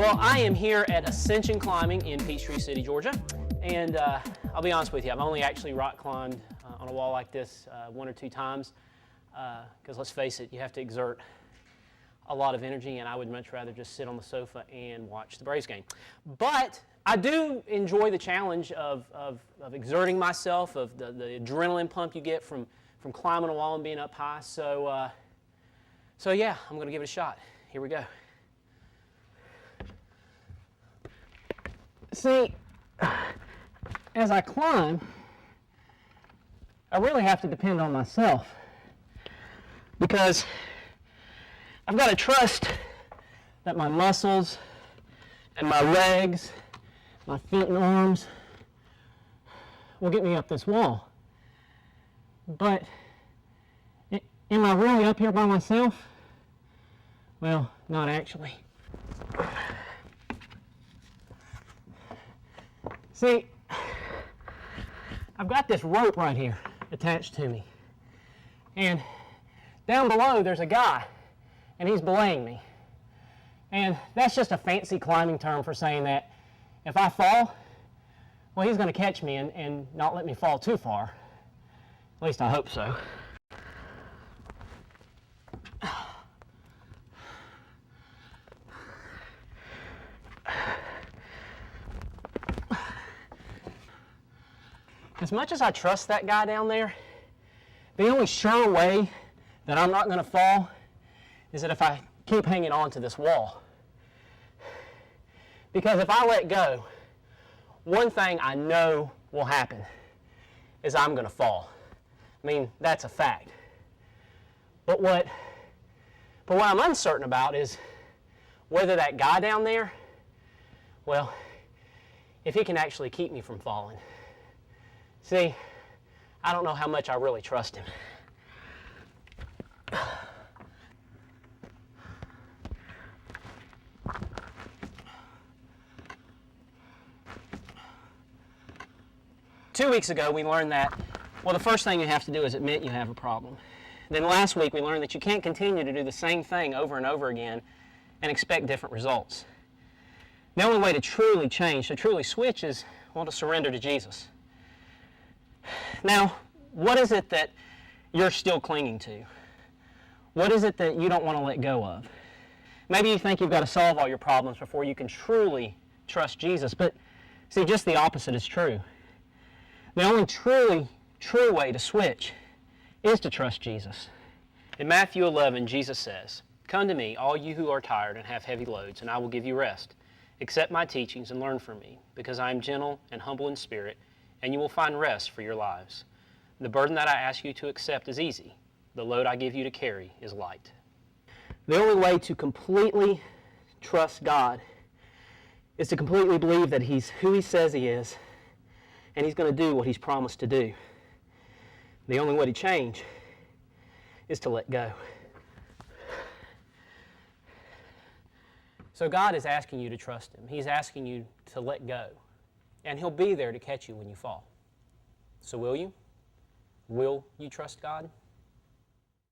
Well, I am here at Ascension Climbing in Peachtree City, Georgia, and I'll be honest with you, I've only actually rock climbed on a wall like this one or two times, because let's face it, you have to exert a lot of energy, and I would much rather just sit on the sofa and watch the Braves game. But I do enjoy the challenge of exerting myself, of the adrenaline pump you get from climbing a wall and being up high. So yeah, I'm going to give it a shot. Here we go. See, as I climb, I really have to depend on myself, because I've got to trust that my muscles and my legs, my feet and arms will get me up this wall. But am I really up here by myself? Well, not actually. See, I've got this rope right here attached to me. And down below there's a guy, and he's belaying me. And that's just a fancy climbing term for saying that if I fall, well, he's going to catch me and not let me fall too far. At least I hope so. As much as I trust that guy down there, the only sure way that I'm not going to fall is that if I keep hanging on to this wall. Because if I let go, one thing I know will happen is I'm going to fall. I mean, that's a fact. But what I'm uncertain about is whether that guy down there, well, if he can actually keep me from falling. See, I don't know how much I really trust him. Two weeks ago, we learned that, well, the first thing you have to do is admit you have a problem. Then last week, we learned that you can't continue to do the same thing over and over again and expect different results. The only way to truly change, to truly switch, is, well, to surrender to Jesus. Now, what is it that you're still clinging to? What is it that you don't want to let go of? Maybe you think you've got to solve all your problems before you can truly trust Jesus, but see, just the opposite is true. The only truly true way to switch is to trust Jesus. In Matthew 11, Jesus says, "Come to me, all you who are tired and have heavy loads, and I will give you rest. Accept my teachings and learn from me, because I am gentle and humble in spirit, and you will find rest for your lives. The burden that I ask you to accept is easy. The load I give you to carry is light." The only way to completely trust God is to completely believe that He's who He says He is, and He's going to do what He's promised to do. The only way to change is to let go. So God is asking you to trust Him. He's asking you to let go. And He'll be there to catch you when you fall. So will you? Will you trust God?